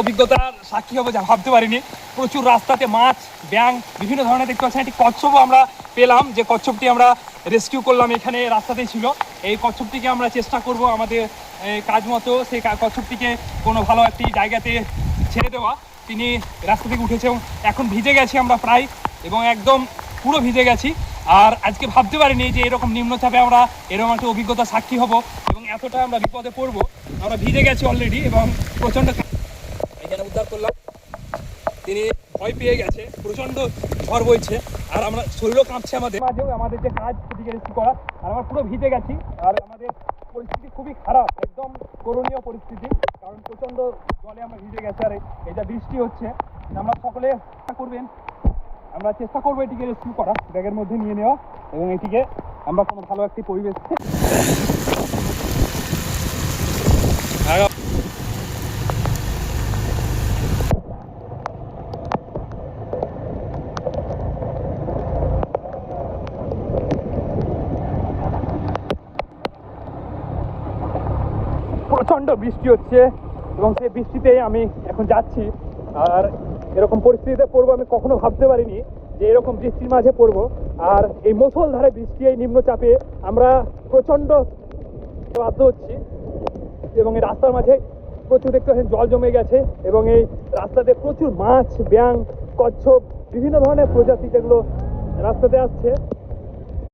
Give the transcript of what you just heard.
অভিজ্ঞতার সাক্ষী হবো যা ভাবতে পারিনি। প্রচুর রাস্তাতে মাছ, ব্যাঙ, বিভিন্ন ধরনের দেখতে পাচ্ছেন। একটি কচ্ছপও আমরা পেলাম, যে কচ্ছপটি আমরা রেস্কিউ করলাম, এখানে রাস্তাতেই ছিল। এই কচ্ছপটিকে আমরা চেষ্টা করব আমাদের কাজ মতো সেই কচ্ছপটিকে কোনো ভালো একটি জায়গাতে ছেড়ে দেওয়া। তিনি রাস্তা থেকে উঠেছে এবং এখন ভিজে গেছি আমরা প্রায়, এবং একদম পুরো ভিজে গেছি। আর আজকে ভাবতে পারিনি যে এরকম নিম্নচাপে আমরা এরকম একটা অভিজ্ঞতা সাক্ষী হব এবং এতটা আমরা বিপদে পড়বো। আমরা ভিজে গেছি অলরেডি এবং প্রচণ্ড এখানে উদ্ধার করলাম। তিনি ভয় পেয়ে গেছে, প্রচণ্ড ঝড় বইছে আর আমরা শরীরও কাঁপছে আমাদের মাঝেও আমাদের যে কাজ সেটিকে রেস্কিউ করা। আর আমরা পুরো ভিজে গেছি আর আমাদের পরিস্থিতি খুবই খারাপ, একদম করণীয় পরিস্থিতি, কারণ প্রচণ্ড জলে আমরা ভিজে গেছি। আর এই যা বৃষ্টি হচ্ছে, আমরা সকলে চেষ্টা করবেন, আমরা চেষ্টা করবো এটিকে রেস্কিউ করা, ব্যাগের মধ্যে নিয়ে নেওয়া এবং এটিকে আমরা কোনো ভালো একটি পরিবেশ প্রচণ্ড বৃষ্টি হচ্ছে এবং সেই বৃষ্টিতেই আমি এখন যাচ্ছি। আর এরকম পরিস্থিতিতে পড়বো আমি কখনো ভাবতে পারিনি যে এরকম বৃষ্টির মাঝে পড়বো। আর এই মুষলধারে বৃষ্টি, এই নিম্নচাপে আমরা প্রচণ্ড বাধ্য হচ্ছি এবং এই রাস্তার মাঝে প্রচুর দেখতে পাচ্ছেন জল জমে গেছে এবং এই রাস্তাতে প্রচুর মাছ, ব্যাঙ, কচ্ছপ, বিভিন্ন ধরনের প্রজাতি যেগুলো রাস্তাতে আসছে।